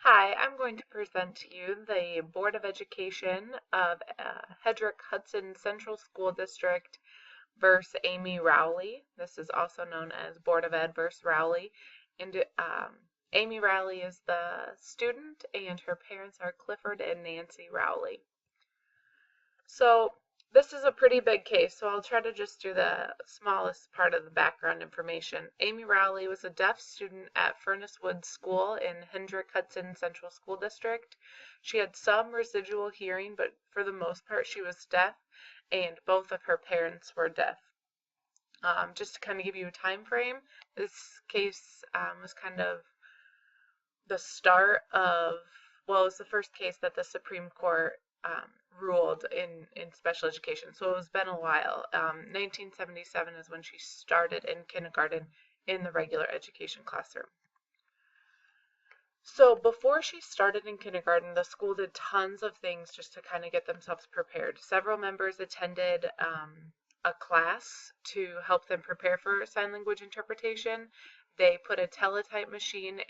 Hi, I'm going to present to you the Board of Education of Hedrick Hudson Central School District versus Amy Rowley. This is also known as Board of Ed versus Rowley. And Amy Rowley is the student, and her parents are Clifford and Nancy Rowley. So this is a pretty big case, so I'll try to just do the smallest part of the background information. Amy Rowley was a deaf student at Furnace Woods School in Hendrick Hudson Central School District. She had some residual hearing, but for the most part she was deaf, and both of her parents were deaf. Just to kind of give you a time frame, this case was kind of the start of, well, it was the first case that the Supreme Court ruled in special education. So it's been a while. 1977 is when she started in kindergarten in the regular education classroom. So before she started in kindergarten, the school did tons of things just to kind of get themselves prepared. Several members attended a class to help them prepare for sign language interpretation. They put a teletype machine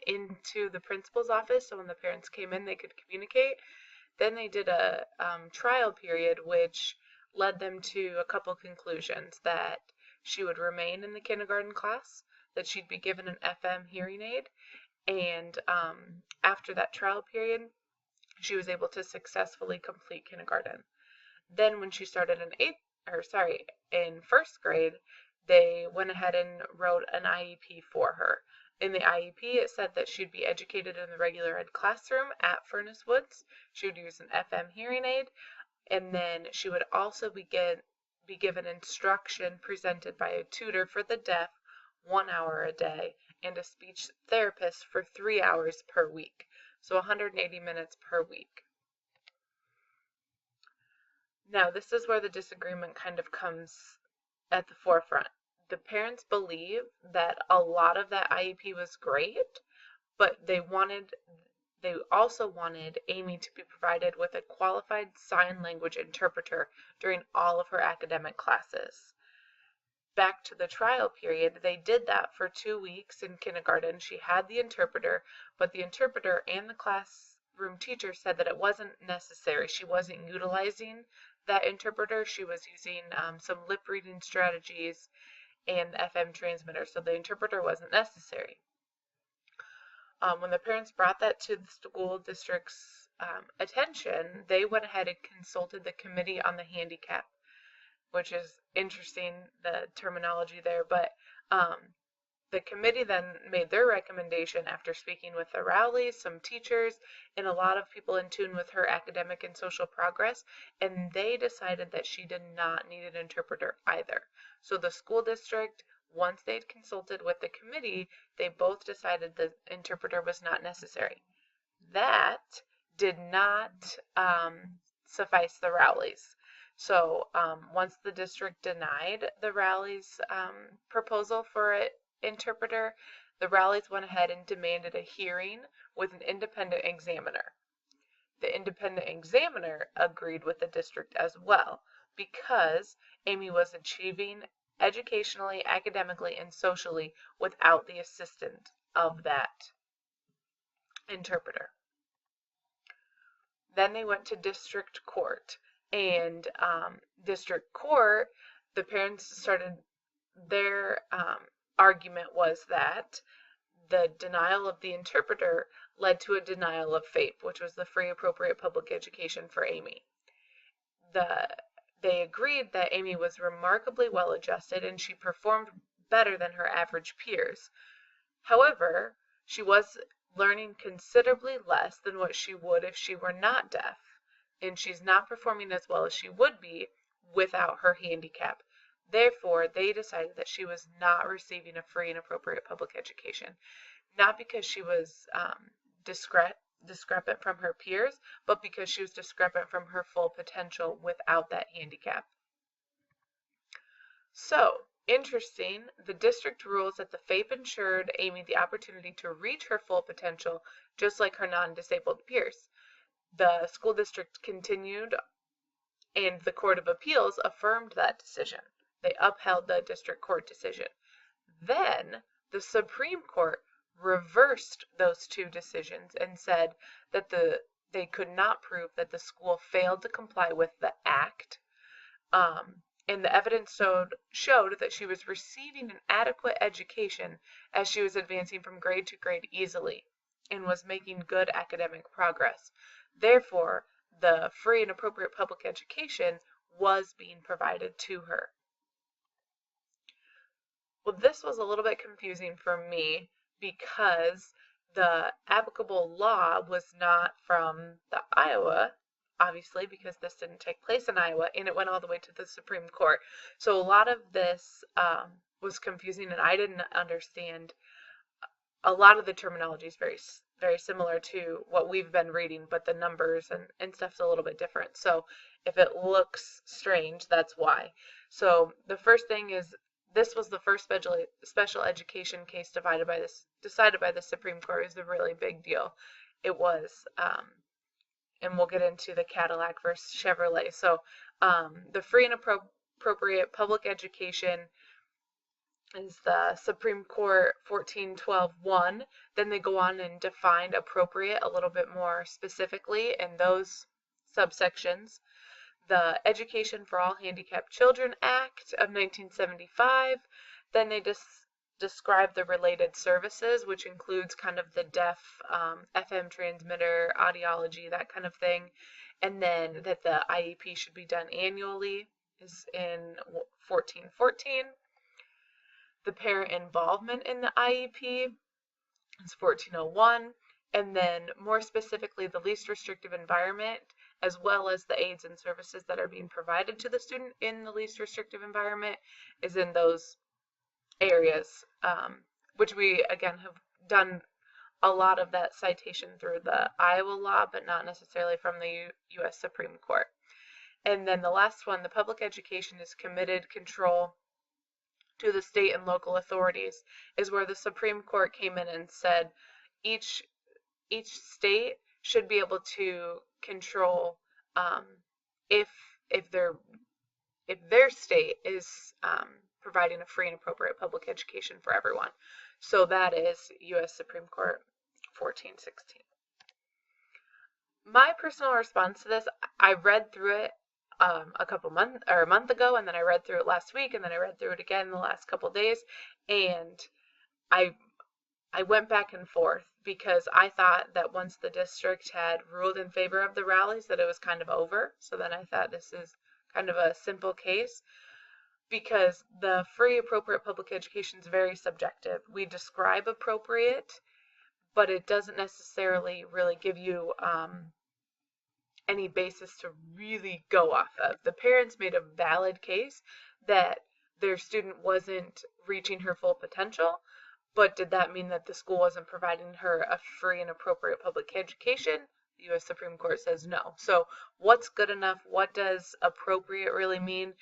into the principal's office, so when the parents came in, they could communicate. Then they did a trial period, which led them to a couple conclusions: that she would remain in the kindergarten class, that she'd be given an FM hearing aid, and after that trial period, she was able to successfully complete kindergarten. Then when she started in first grade, they went ahead and wrote an IEP for her. In the IEP, it said that she'd be educated in the regular ed classroom at Furnace Woods. She would use an FM hearing aid, and then she would also be given instruction presented by a tutor for the deaf 1 hour a day and a speech therapist for 3 hours per week, so 180 minutes per week. Now, this is where the disagreement kind of comes at the forefront. The parents believe that a lot of that IEP was great, but they also wanted Amy to be provided with a qualified sign language interpreter during all of her academic classes. Back to the trial period, they did that for 2 weeks in kindergarten. She had the interpreter, but the interpreter and the classroom teacher said that it wasn't necessary. She wasn't utilizing that interpreter. She was using some lip reading strategies and FM transmitter, so the interpreter wasn't necessary. When the parents brought that to the school district's attention, they went ahead and consulted the Committee on the Handicap, which is interesting, the terminology there, but the committee then made their recommendation after speaking with the Rowleys, some teachers, and a lot of people in tune with her academic and social progress, and they decided that she did not need an interpreter either. So the school district, once they'd consulted with the committee, they both decided the interpreter was not necessary. That did not suffice the Rowleys. So once the district denied the Rowleys' proposal for an interpreter, the Rowleys went ahead and demanded a hearing with an independent examiner. The independent examiner agreed with the district as well, because Amy was achieving educationally, academically, and socially without the assistance of that interpreter. Then they went to district court, and district court, the parents started their argument was that the denial of the interpreter led to a denial of FAPE, which was the free appropriate public education for Amy. They agreed that Amy was remarkably well adjusted and she performed better than her average peers. However, she was learning considerably less than what she would if she were not deaf, and she's not performing as well as she would be without her handicap. Therefore, they decided that she was not receiving a free and appropriate public education, not because she was discrepant from her peers, but because she was discrepant from her full potential without that handicap. So, interesting, the district rules that the FAPE ensured Amy the opportunity to reach her full potential, just like her non-disabled peers. The school district continued, and the Court of Appeals affirmed that decision. They upheld the district court decision. Then, the Supreme Court reversed those two decisions and said that they could not prove that the school failed to comply with the act, and the evidence showed that she was receiving an adequate education as she was advancing from grade to grade easily and was making good academic progress. Therefore, the free and appropriate public education was being provided to her. Well, this was a little bit confusing for me because the applicable law was not from the Iowa, obviously, because this didn't take place in Iowa, and it went all the way to the Supreme Court. So a lot of this was confusing, and I didn't understand. A lot of the terminology is very similar to what we've been reading, but the numbers and stuff's a little bit different. So if it looks strange, that's why. So the first thing is, this was the first special education case decided by the Supreme Court. Is a really big deal. It was, and we'll get into the Cadillac versus Chevrolet. So the free and appropriate public education is the Supreme Court 1412-1. Then they go on and define appropriate a little bit more specifically in those subsections. The Education for All Handicapped Children Act of 1975. Then they describe the related services, which includes kind of the deaf FM transmitter, audiology, that kind of thing. And then that the IEP should be done annually is in 1414. The parent involvement in the IEP is 1401. And then more specifically, the least restrictive environment, as well as the aids and services that are being provided to the student in the least restrictive environment, is in those areas, which we, again, have done a lot of that citation through the Iowa law, but not necessarily from the U.S. Supreme Court. And then the last one, the public education is committed control to the state and local authorities, is where the Supreme Court came in and said each state should be able to control if their state is providing a free and appropriate public education for everyone. So that is U.S. Supreme Court 1416. My personal response to this, I read through it a month ago, and then I read through it last week, and then I read through it again the last couple days, and I went back and forth because I thought that once the district had ruled in favor of the Rowleys that it was kind of over. So then I thought this is kind of a simple case, because the free appropriate public education is very subjective. We describe appropriate, but it doesn't necessarily really give you any basis to really go off of. The parents made a valid case that their student wasn't reaching her full potential, but did that mean that the school wasn't providing her a free and appropriate public education? The U.S. Supreme Court says no. So what's good enough? What does appropriate really mean?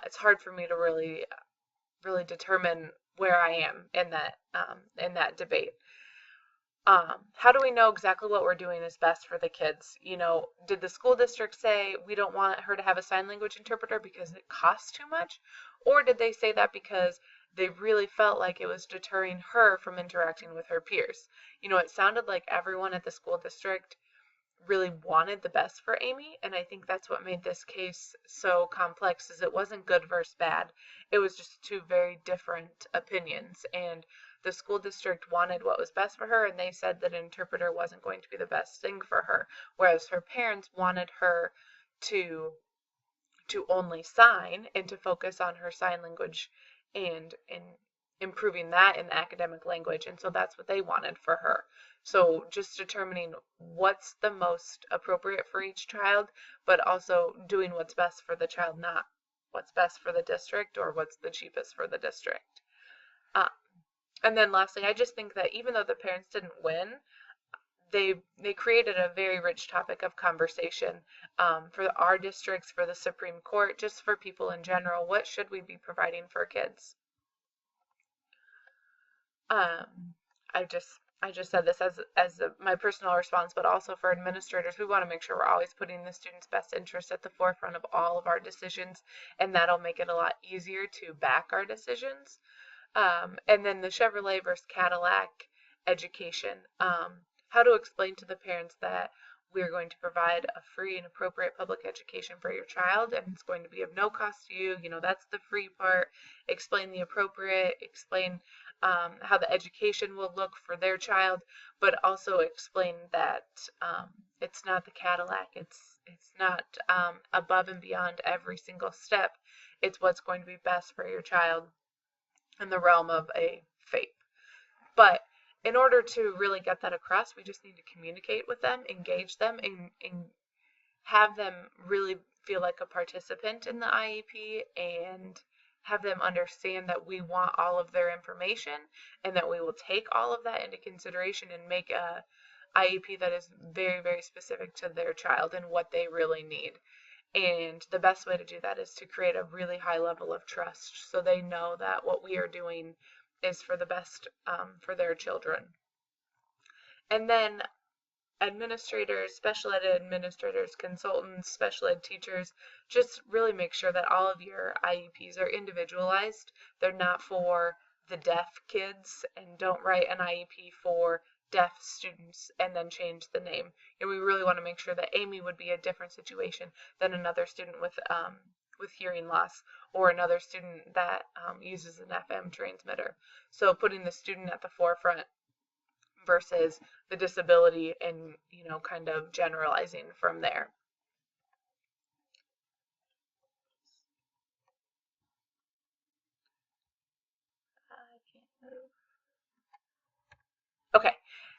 It's hard for me to really determine where I am in that debate. How do we know exactly what we're doing is best for the kids? Did the school district say we don't want her to have a sign language interpreter because it costs too much? Or did they say that because they really felt like it was deterring her from interacting with her peers? It sounded like everyone at the school district really wanted the best for Amy, and I think that's what made this case so complex, is it wasn't good versus bad. It was just two very different opinions, and the school district wanted what was best for her, and they said that an interpreter wasn't going to be the best thing for her, whereas her parents wanted her to only sign and to focus on her sign language and improving that in the academic language, and so that's what they wanted for her. So just determining what's the most appropriate for each child, but also doing what's best for the child, not what's best for the district or what's the cheapest for the district. And then lastly, I just think that even though the parents didn't win, they created a very rich topic of conversation for our districts, for the Supreme Court, just for people in general. What should we be providing for kids? I just said this as my personal response, but also for administrators, we want to make sure we're always putting the student's best interest at the forefront of all of our decisions, and that'll make it a lot easier to back our decisions. And then the Chevrolet versus Cadillac education, how to explain to the parents that we're going to provide a free and appropriate public education for your child, and it's going to be of no cost to you. That's the free part. Explain the appropriate, explain how the education will look for their child, but also explain that it's not the Cadillac. It's not above and beyond every single step. It's what's going to be best for your child in the realm of a faith. But in order to really get that across, we just need to communicate with them, engage them, and have them really feel like a participant in the IEP, and have them understand that we want all of their information and that we will take all of that into consideration and make a IEP that is very, very specific to their child and what they really need. And the best way to do that is to create a really high level of trust so they know that what we are doing is for the best for their children. And then administrators, special ed administrators, consultants, special ed teachers, just really make sure that all of your IEPs are individualized. They're not for the deaf kids, and don't write an IEP for deaf students and then change the name. And we really want to make sure that Amy would be a different situation than another student with hearing loss, or another student that uses an FM transmitter. So putting the student at the forefront versus the disability, and kind of generalizing from there. Okay,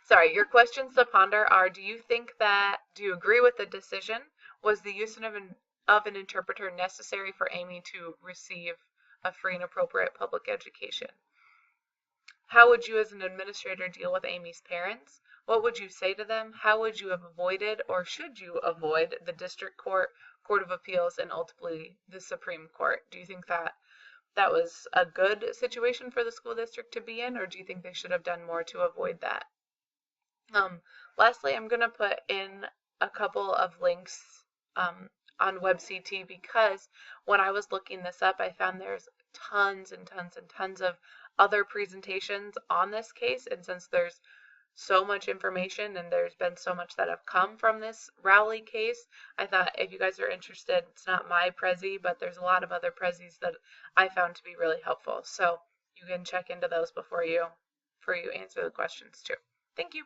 sorry, your questions to ponder are: do you agree with the decision? Was the use of an interpreter necessary for Amy to receive a free and appropriate public education? How would you as an administrator deal with Amy's parents? What would you say to them? How would you have avoided, or should you avoid, the district court, Court of Appeals, and ultimately the Supreme Court? Do you think that was a good situation for the school district to be in, or do you think they should have done more to avoid that? Lastly, I'm going to put in a couple of links on WebCT, because when I was looking this up, I found there's tons and tons and tons of other presentations on this case, and since there's so much information and there's been so much that have come from this Rowley case, I thought if you guys are interested, it's not my Prezi, but there's a lot of other Prezis that I found to be really helpful. So you can check into those before you answer the questions too. Thank you.